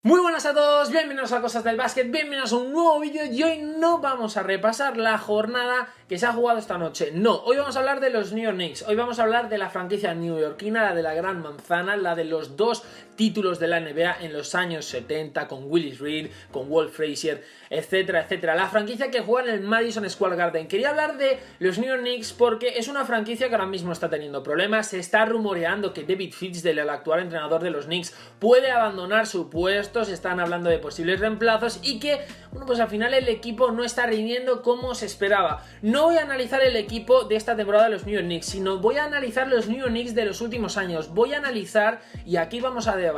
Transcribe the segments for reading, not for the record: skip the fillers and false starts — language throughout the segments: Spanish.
Muy buenas a todos, bienvenidos a Cosas del Básquet, bienvenidos a un nuevo vídeo y hoy no vamos a repasar la jornada que se ha jugado esta noche, no, hoy vamos a hablar de los New York Knicks, hoy vamos a hablar de la franquicia neoyorquina, la de la Gran Manzana, la de los dos títulos de la NBA en los años 70 con Willis Reed, con Walt Frazier, etcétera, etcétera, la franquicia que juega en el Madison Square Garden. Quería hablar de los New York Knicks porque es una franquicia que ahora mismo está teniendo problemas, se está rumoreando que David Fizdale, el actual entrenador de los Knicks, puede abandonar su puesto, se están hablando de posibles reemplazos y que, bueno, pues al final el equipo no está rindiendo como se esperaba. No voy a analizar el equipo de esta temporada de los New York Knicks, sino voy a analizar los New York Knicks de los últimos años, voy a analizar, y aquí vamos a debatir,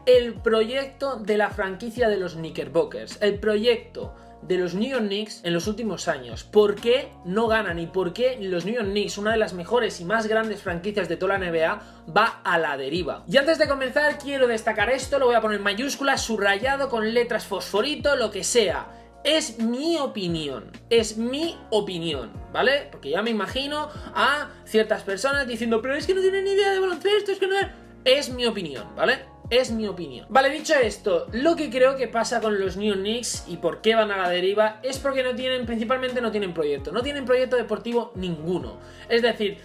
el proyecto de la franquicia de los Knickerbockers, el proyecto de los New York Knicks en los últimos años. ¿Por qué no ganan y por qué los New York Knicks, una de las mejores y más grandes franquicias de toda la NBA, va a la deriva? Y antes de comenzar quiero destacar esto, lo voy a poner en mayúsculas, subrayado, con letras fosforito, lo que sea. Es mi opinión, ¿vale? Porque ya me imagino a ciertas personas diciendo, pero es que no tienen ni idea de baloncesto, es que no... Es mi opinión, ¿vale? Es mi opinión. Vale, dicho esto, lo que creo que pasa con los New York Knicks y por qué van a la deriva es porque principalmente no tienen proyecto deportivo ninguno. Es decir,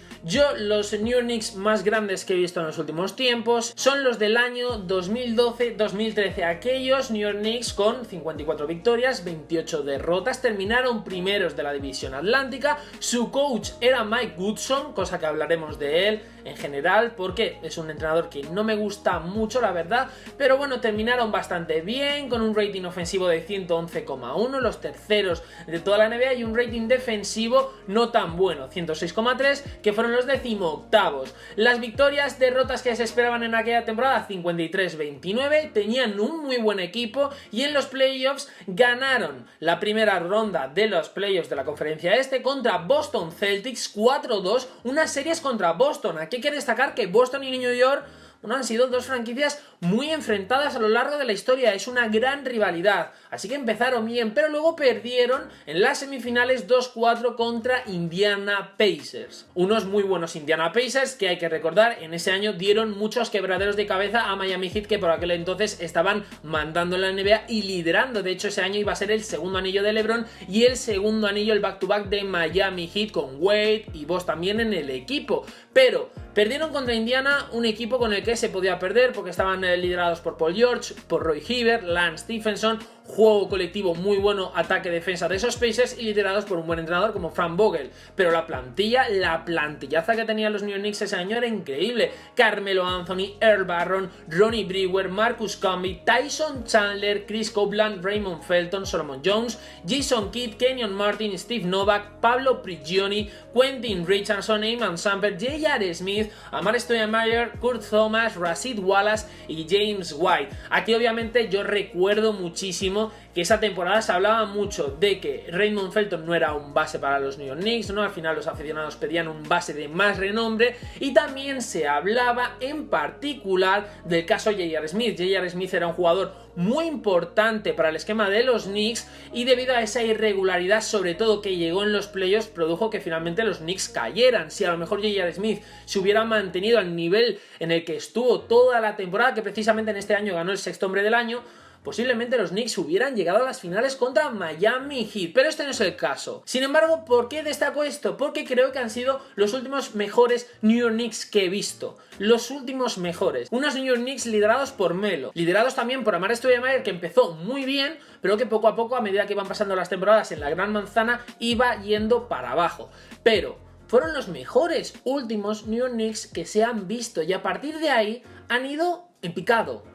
los New York Knicks más grandes que he visto en los últimos tiempos son los del año 2012-2013, aquellos New York Knicks con 54 victorias, 28 derrotas, terminaron primeros de la división atlántica, su coach era Mike Woodson, cosa que hablaremos de él en general porque es un entrenador que no me gusta mucho, la verdad, pero bueno, terminaron bastante bien, con un rating ofensivo de 111,1, los terceros de toda la NBA, y un rating defensivo no tan bueno, 106,3, que fueron los 18º. Las victorias, derrotas que se esperaban en aquella temporada, 53-29, tenían un muy buen equipo y en los playoffs ganaron la primera ronda de los playoffs de la conferencia este contra Boston Celtics 4-2, unas series contra Boston. Aquí hay que destacar que Boston y New York, bueno, han sido dos franquicias muy enfrentadas a lo largo de la historia, es una gran rivalidad, así que empezaron bien, pero luego perdieron en las semifinales 2-4 contra Indiana Pacers. Unos muy buenos Indiana Pacers que hay que recordar, en ese año dieron muchos quebraderos de cabeza a Miami Heat, que por aquel entonces estaban mandando en la NBA y liderando. De hecho, ese año iba a ser el segundo anillo de LeBron y el segundo anillo, el back-to-back de Miami Heat, con Wade y Bosh también en el equipo, pero perdieron contra Indiana, un equipo con el que se podía perder porque estaban liderados por Paul George, por Roy Hibbert, Lance Stephenson, juego colectivo muy bueno, ataque-defensa de esos Pacers, y liderados por un buen entrenador como Frank Vogel. Pero la plantillaza que tenían los New York Knicks ese año era increíble. Carmelo Anthony, Earl Barron, Ronnie Brewer, Marcus Camby, Tyson Chandler, Chris Copeland, Raymond Felton, Solomon Jones, Jason Kidd, Kenyon Martin, Steve Novak, Pablo Prigioni, Quentin Richardson, Ayman Shumpert, J.R. Smith, Amar Stoudemire, Kurt Thomas, Rasheed Wallace y James White. Aquí obviamente yo recuerdo muchísimo que esa temporada se hablaba mucho de que Raymond Felton no era un base para los New York Knicks, ¿no? Al final los aficionados pedían un base de más renombre, y también se hablaba en particular del caso J.R. Smith. J.R. Smith era un jugador muy importante para el esquema de los Knicks y debido a esa irregularidad, sobre todo que llegó en los playoffs, produjo que finalmente los Knicks cayeran. Si a lo mejor J.R. Smith se hubiera mantenido al nivel en el que estuvo toda la temporada, que precisamente en este año ganó el sexto hombre del año, posiblemente los Knicks hubieran llegado a las finales contra Miami Heat, pero este no es el caso. Sin embargo, ¿por qué destaco esto? Porque creo que han sido los últimos mejores New York Knicks que he visto. Los últimos mejores. Unos New York Knicks liderados por Melo, liderados también por Amar Stoudemire, que empezó muy bien, pero que poco a poco, a medida que iban pasando las temporadas en la Gran Manzana, iba yendo para abajo. Pero fueron los mejores últimos New York Knicks que se han visto, y a partir de ahí han ido en picado.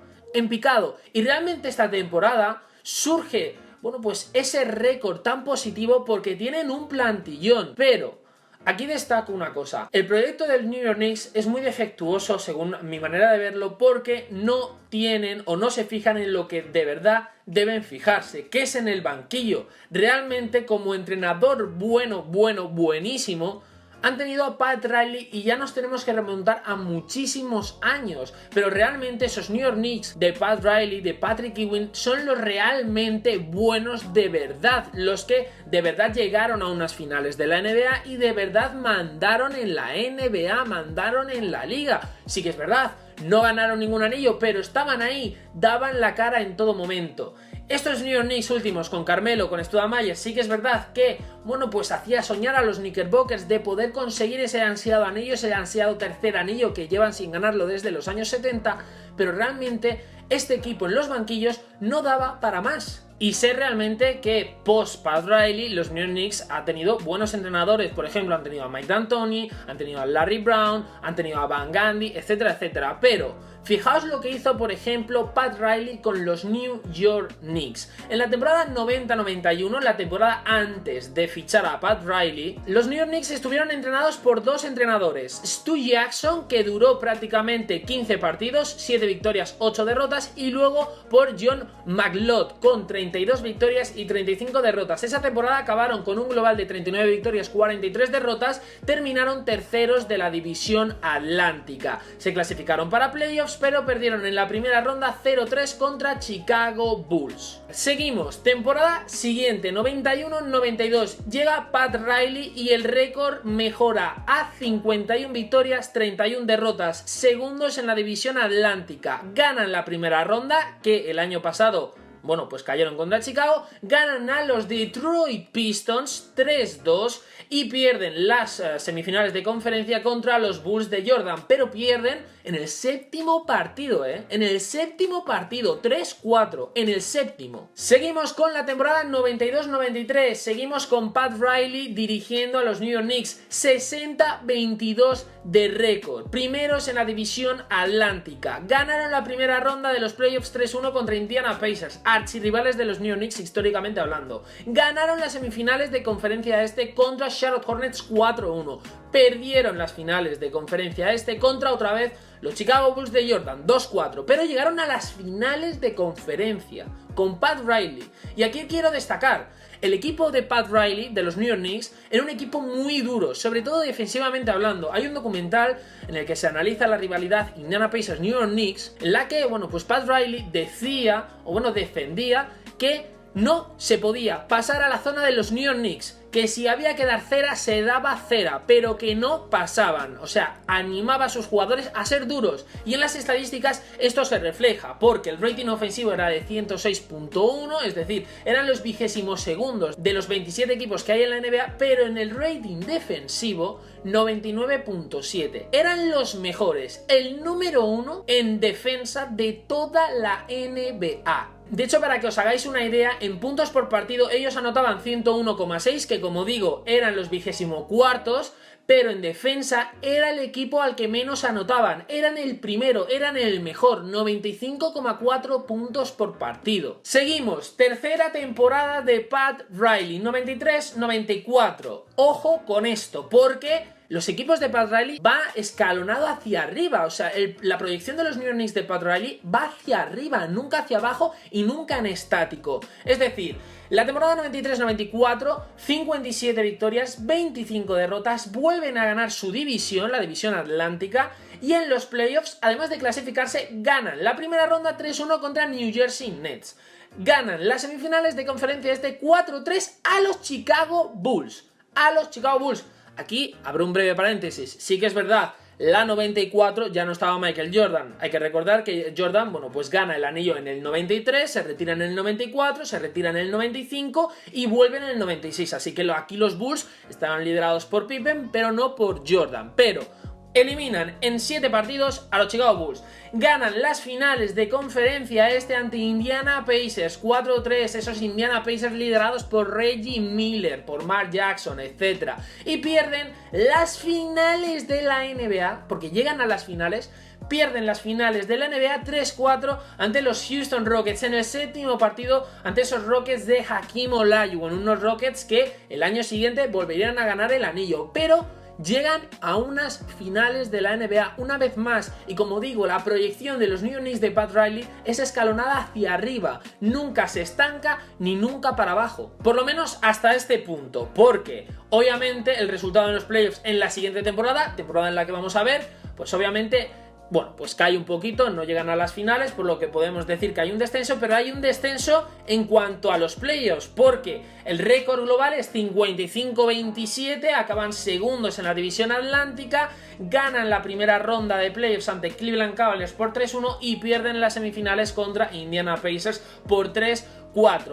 Y realmente esta temporada surge, bueno, pues ese récord tan positivo porque tienen un plantillón. Pero aquí destaco una cosa: el proyecto del New York Knicks es muy defectuoso según mi manera de verlo, porque no tienen o no se fijan en lo que de verdad deben fijarse, que es en el banquillo. Realmente, como entrenador buenísimo, han tenido a Pat Riley y ya nos tenemos que remontar a muchísimos años, pero realmente esos New York Knicks de Pat Riley, de Patrick Ewing, son los realmente buenos de verdad, los que de verdad llegaron a unas finales de la NBA y de verdad mandaron en la NBA, mandaron en la liga. Sí que es verdad, no ganaron ningún anillo, pero estaban ahí, daban la cara en todo momento. Estos New York Knicks últimos con Carmelo, con Stoudemire, sí que es verdad que, bueno, pues hacía soñar a los Knickerbockers de poder conseguir ese ansiado anillo, ese ansiado tercer anillo que llevan sin ganarlo desde los años 70, pero realmente este equipo en los banquillos no daba para más. Y sé realmente que post Pat Riley los New York Knicks ha tenido buenos entrenadores, por ejemplo han tenido a Mike D'Antoni, han tenido a Larry Brown, han tenido a Van Gundy, etcétera, etcétera, pero fijaos lo que hizo por ejemplo Pat Riley con los New York Knicks. En la temporada 90-91, la temporada antes de fichar a Pat Riley, los New York Knicks estuvieron entrenados por dos entrenadores, Stu Jackson, que duró prácticamente 15 partidos, 7 victorias, 8 derrotas, y luego por John McLeod con 32 victorias y 35 derrotas. Esa temporada acabaron con un global de 39 victorias, 43 derrotas, terminaron terceros de la división atlántica. Se clasificaron para playoffs, pero perdieron en la primera ronda 0-3 contra Chicago Bulls. Seguimos, temporada siguiente, 91-92, llega Pat Riley y el récord mejora a 51 victorias, 31 derrotas, segundos en la división atlántica. Ganan la primera ronda, que el año pasado, bueno, pues cayeron contra Chicago, ganan a los Detroit Pistons 3-2 y pierden las semifinales de conferencia contra los Bulls de Jordan, pero pierden en el séptimo partido, en el séptimo partido, 3-4, en el séptimo. Seguimos con la temporada 92-93, seguimos con Pat Riley dirigiendo a los New York Knicks, 60-22 de récord, primeros en la división atlántica, ganaron la primera ronda de los playoffs 3-1 contra Indiana Pacers, archirrivales de los New York Knicks históricamente hablando, ganaron las semifinales de conferencia este contra Charlotte Hornets 4-1, perdieron las finales de conferencia este contra otra vez los Chicago Bulls de Jordan 2-4, pero llegaron a las finales de conferencia con Pat Riley. Y aquí quiero destacar, el equipo de Pat Riley, de los New York Knicks, era un equipo muy duro, sobre todo defensivamente hablando. Hay un documental en el que se analiza la rivalidad Indiana Pacers-New York Knicks, en la que, bueno, pues Pat Riley decía, o bueno, defendía que no se podía pasar a la zona de los New York Knicks, que si había que dar cera, se daba cera, pero que no pasaban. O sea, animaba a sus jugadores a ser duros. Y en las estadísticas esto se refleja, porque el rating ofensivo era de 106.1, es decir, eran los 22º de los 27 equipos que hay en la NBA, pero en el rating defensivo 99.7. Eran los mejores, el número 1 en defensa de toda la NBA. De hecho, para que os hagáis una idea, en puntos por partido ellos anotaban 101,6, que como digo, eran los 24º, pero en defensa era el equipo al que menos anotaban, eran el primero, eran el mejor, 95,4 puntos por partido. Seguimos, tercera temporada de Pat Riley, 93-94. Ojo con esto, porque los equipos de Pat Riley va escalonado hacia arriba, o sea, la proyección de los New York Knicks de Pat Riley va hacia arriba, nunca hacia abajo y nunca en estático. Es decir, la temporada 93-94, 57 victorias, 25 derrotas, vuelven a ganar su división, la división atlántica, y en los playoffs, además de clasificarse, ganan la primera ronda 3-1 contra New Jersey Nets. Ganan las semifinales de conferencia este 4-3 a los Chicago Bulls. Aquí abro un breve paréntesis, sí que es verdad, la 94 ya no estaba Michael Jordan. Hay que recordar que Jordan, bueno, pues gana el anillo en el 93, se retira en el 94, se retira en el 95 y vuelven en el 96. Así que aquí los Bulls estaban liderados por Pippen, pero no por Jordan. Pero eliminan en 7 partidos a los Chicago Bulls. Ganan las finales de conferencia este ante Indiana Pacers 4-3, esos Indiana Pacers liderados por Reggie Miller, por Mark Jackson, etc. Y pierden las finales de la NBA, porque llegan a las finales, pierden las finales de la NBA 3-4 ante los Houston Rockets en el séptimo partido ante esos Rockets de Hakeem Olajuwon, unos Rockets que el año siguiente volverían a ganar el anillo, pero llegan a unas finales de la NBA una vez más, y como digo, la proyección de los New York Knicks de Pat Riley es escalonada hacia arriba, nunca se estanca ni nunca para abajo, por lo menos hasta este punto, porque obviamente el resultado de los playoffs en la siguiente temporada en la que vamos a ver, pues obviamente bueno, pues cae un poquito, no llegan a las finales, por lo que podemos decir que hay un descenso, pero hay un descenso en cuanto a los playoffs, porque el récord global es 55-27, acaban segundos en la división atlántica, ganan la primera ronda de playoffs ante Cleveland Cavaliers por 3-1 y pierden las semifinales contra Indiana Pacers por 3-4.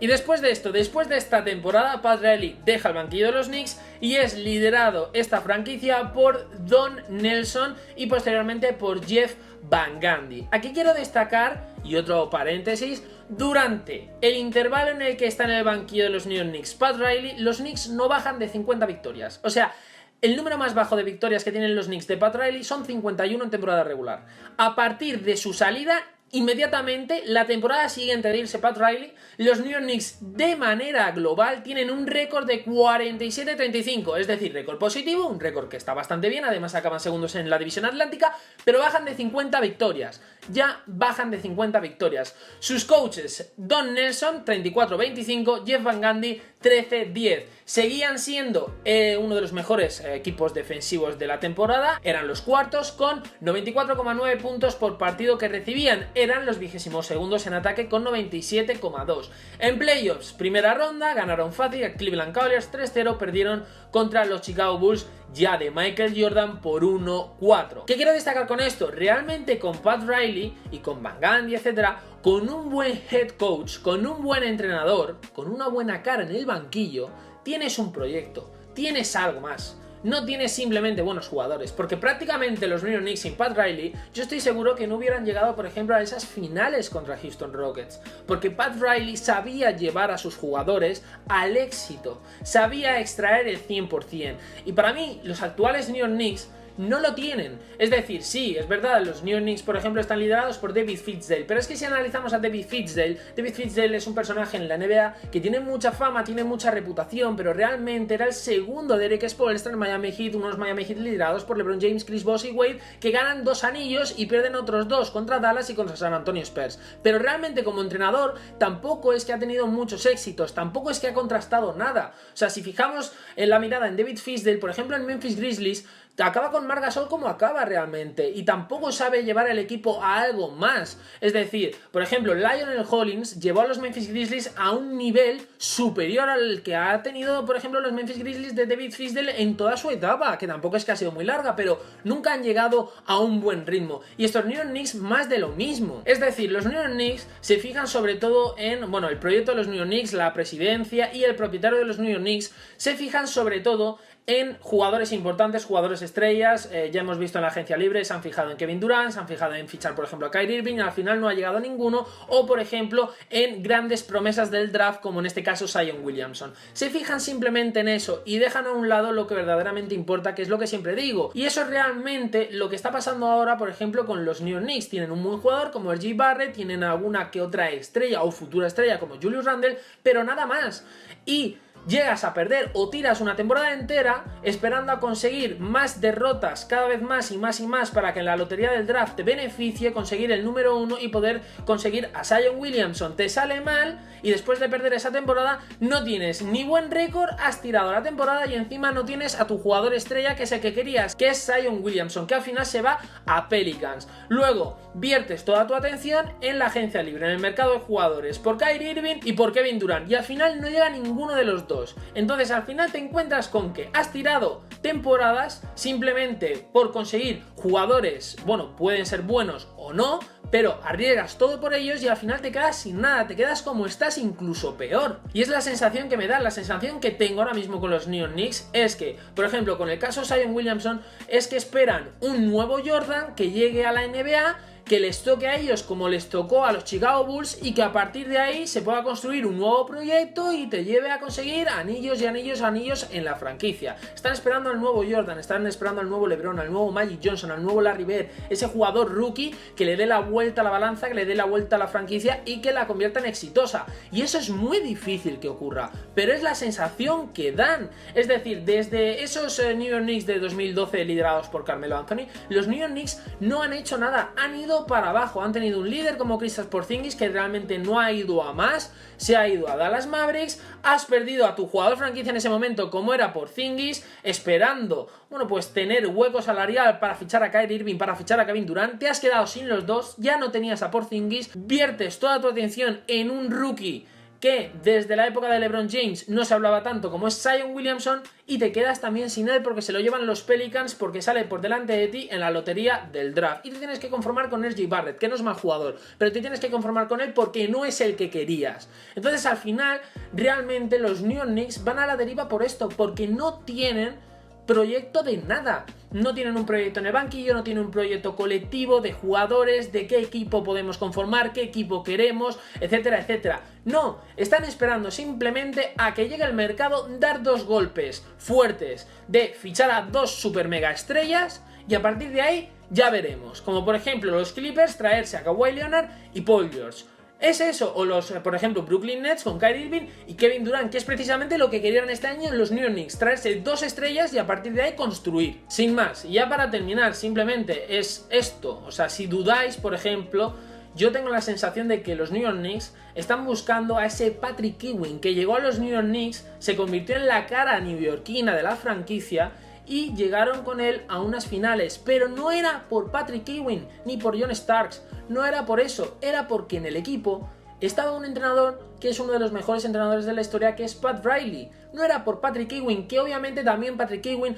Y después de esto, después de esta temporada, Pat Riley deja el banquillo de los Knicks y es liderado esta franquicia por Don Nelson y posteriormente por Jeff Van Gundy. Aquí quiero destacar, y otro paréntesis, durante el intervalo en el que está en el banquillo de los New York Knicks Pat Riley, los Knicks no bajan de 50 victorias. O sea, el número más bajo de victorias que tienen los Knicks de Pat Riley son 51 en temporada regular. A partir de su salida, inmediatamente, la temporada siguiente de irse Pat Riley, los New York Knicks de manera global tienen un récord de 47-35, es decir, récord positivo, un récord que está bastante bien, además acaban segundos en la división atlántica, pero bajan de 50 victorias, ya bajan de 50 victorias. Sus coaches, Don Nelson, 34-25, Jeff Van Gundy, 13-10. Seguían siendo uno de los mejores equipos defensivos de la temporada, eran los cuartos con 94,9 puntos por partido que recibían, eran los 22º en ataque con 97,2. En playoffs, primera ronda, ganaron fácil a Cleveland Cavaliers 3-0, perdieron contra los Chicago Bulls ya de Michael Jordan por 1-4. ¿Qué quiero destacar con esto? Realmente con Pat Riley y con Van Gundy, etcétera, con un buen head coach, con un buen entrenador, con una buena cara en el banquillo, tienes un proyecto, tienes algo más. No tienes simplemente buenos jugadores, porque prácticamente los New York Knicks sin Pat Riley, yo estoy seguro que no hubieran llegado, por ejemplo, a esas finales contra Houston Rockets, porque Pat Riley sabía llevar a sus jugadores al éxito, sabía extraer el 100%, y para mí, los actuales New York Knicks no lo tienen. Es decir, sí, es verdad, los New York Knicks, por ejemplo, están liderados por David Fizdale, pero es que si analizamos a David Fizdale es un personaje en la NBA que tiene mucha fama, tiene mucha reputación, pero realmente era el segundo de Eric Spoelstra en Miami Heat, unos Miami Heat liderados por LeBron James, Chris Bosh y Wade, que ganan 2 anillos y pierden otros 2 contra Dallas y contra San Antonio Spurs. Pero realmente como entrenador tampoco es que ha tenido muchos éxitos, tampoco es que ha contrastado nada. O sea, si fijamos en la mirada en David Fizdale, por ejemplo en Memphis Grizzlies, acaba con Marc Gasol como acaba realmente y tampoco sabe llevar el equipo a algo más. Es decir, por ejemplo, Lionel Hollins llevó a los Memphis Grizzlies a un nivel superior al que ha tenido, por ejemplo, los Memphis Grizzlies de David Fizdale en toda su etapa, que tampoco es que ha sido muy larga, pero nunca han llegado a un buen ritmo. Y estos New York Knicks más de lo mismo. Es decir, los New York Knicks se fijan sobre todo en, bueno, el proyecto de los New York Knicks, la presidencia y el propietario de los New York Knicks se fijan sobre todo en jugadores importantes, jugadores estrellas. Ya hemos visto en la agencia libre, se han fijado en Kevin Durant, se han fijado en fichar por ejemplo a Kyrie Irving, al final no ha llegado ninguno, o por ejemplo en grandes promesas del draft como en este caso Zion Williamson. Se fijan simplemente en eso y dejan a un lado lo que verdaderamente importa, que es lo que siempre digo, y eso es realmente lo que está pasando ahora por ejemplo con los New York Knicks. Tienen un buen jugador como R.J. Barrett, tienen alguna que otra estrella o futura estrella como Julius Randle, pero nada más. Y llegas a perder o tiras una temporada entera esperando a conseguir más derrotas cada vez más y más y más para que en la lotería del draft te beneficie conseguir el número 1 y poder conseguir a Zion Williamson. Te sale mal y después de perder esa temporada no tienes ni buen récord, has tirado la temporada y encima no tienes a tu jugador estrella, que es el que querías, que es Zion Williamson, que al final se va a Pelicans. Luego viertes toda tu atención en la agencia libre, en el mercado de jugadores, por Kyrie Irving y por Kevin Durant, y al final no llega ninguno de los dos. Entonces al final te encuentras con que has tirado temporadas simplemente por conseguir jugadores, bueno, pueden ser buenos o no, pero arriesgas todo por ellos y al final te quedas sin nada, te quedas como estás, incluso peor. Y es la sensación que me da, la sensación que tengo ahora mismo con los New York Knicks, es que, por ejemplo, con el caso Zion Williamson, es que esperan un nuevo Jordan que llegue a la NBA, que les toque a ellos como les tocó a los Chicago Bulls y que a partir de ahí se pueda construir un nuevo proyecto y te lleve a conseguir anillos y anillos y anillos en la franquicia. Están esperando al nuevo Jordan, están esperando al nuevo LeBron, al nuevo Magic Johnson, al nuevo Larry Bird, ese jugador rookie que le dé la vuelta a la balanza, que le dé la vuelta a la franquicia y que la convierta en exitosa. Y eso es muy difícil que ocurra, pero es la sensación que dan. Es decir, desde esos New York Knicks de 2012 liderados por Carmelo Anthony, los New York Knicks no han hecho nada, han ido ido para abajo. Han tenido un líder como Kristaps Porzingis que realmente no ha ido a más, se ha ido a Dallas Mavericks, has perdido a tu jugador franquicia en ese momento como era Porzingis, esperando, bueno, pues tener hueco salarial para fichar a Kyrie Irving, para fichar a Kevin Durant, te has quedado sin los dos, ya no tenías a Porzingis, viertes toda tu atención en un rookie que desde la época de LeBron James no se hablaba tanto como es Zion Williamson, y te quedas también sin él porque se lo llevan los Pelicans porque sale por delante de ti en la lotería del draft, y te tienes que conformar con RJ Barrett, que no es mal jugador, pero te tienes que conformar con él porque no es el que querías. Entonces al final realmente los New York Knicks van a la deriva por esto, porque no tienen proyecto de nada. No tienen un proyecto en el banquillo, no tienen un proyecto colectivo de jugadores, de qué equipo podemos conformar, qué equipo queremos, etcétera, etcétera. No, están esperando simplemente a que llegue el mercado, dar dos golpes fuertes de fichar a dos super mega estrellas y a partir de ahí ya veremos. Como por ejemplo los Clippers traerse a Kawhi Leonard y Paul George. Es eso, o los, por ejemplo, Brooklyn Nets con Kyrie Irving y Kevin Durant, que es precisamente lo que querían este año en los New York Knicks, traerse dos estrellas y a partir de ahí construir. Sin más, y ya para terminar, simplemente es esto, o sea, si dudáis, por ejemplo, yo tengo la sensación de que los New York Knicks están buscando a ese Patrick Ewing, que llegó a los New York Knicks, se convirtió en la cara neoyorquina de la franquicia, y llegaron con él a unas finales, pero no era por Patrick Ewing ni por John Starks, no era por eso, era porque en el equipo estaba un entrenador que es uno de los mejores entrenadores de la historia, que es Pat Riley. No era por Patrick Ewing, que obviamente también Patrick Ewing,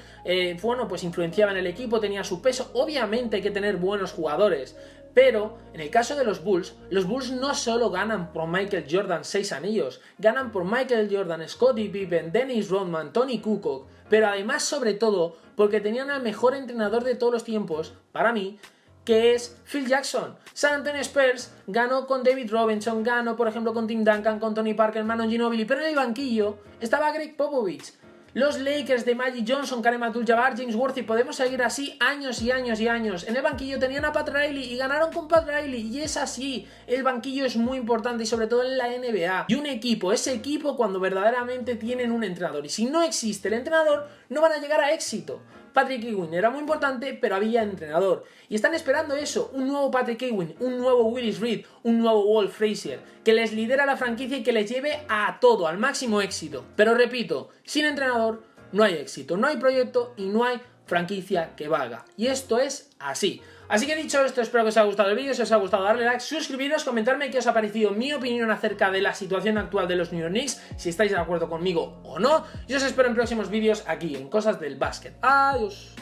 bueno, pues influenciaba en el equipo, tenía su peso, obviamente hay que tener buenos jugadores, pero en el caso de los Bulls no solo ganan por Michael Jordan 6 anillos, ganan por Michael Jordan, Scottie Pippen, Dennis Rodman, Tony Kukoc, pero además sobre todo porque tenían al mejor entrenador de todos los tiempos, para mí, que es Phil Jackson. San Antonio Spurs ganó con David Robinson, ganó por ejemplo con Tim Duncan, con Tony Parker, Manu Ginobili, pero en el banquillo estaba Greg Popovich. Los Lakers de Magic Johnson, Kareem Abdul-Jabbar, James Worthy, podemos seguir así años y años y años. En el banquillo tenían a Pat Riley y ganaron con Pat Riley, y es así. El banquillo es muy importante y sobre todo en la NBA. Y un equipo, ese equipo cuando verdaderamente tienen un entrenador. Y si no existe el entrenador, no van a llegar a éxito. Patrick Ewing era muy importante, pero había entrenador. Y están esperando eso, un nuevo Patrick Ewing, un nuevo Willis Reed, un nuevo Walt Frazier, que les lidera la franquicia y que les lleve a todo, al máximo éxito. Pero repito, sin entrenador no hay éxito, no hay proyecto y no hay franquicia que valga. Y esto es así. Así que dicho esto, espero que os haya gustado el vídeo. Si os ha gustado, darle like, suscribiros, comentarme qué os ha parecido mi opinión acerca de la situación actual de los New York Knicks, si estáis de acuerdo conmigo o no. Yo os espero en próximos vídeos aquí en Cosas del Básquet. Adiós.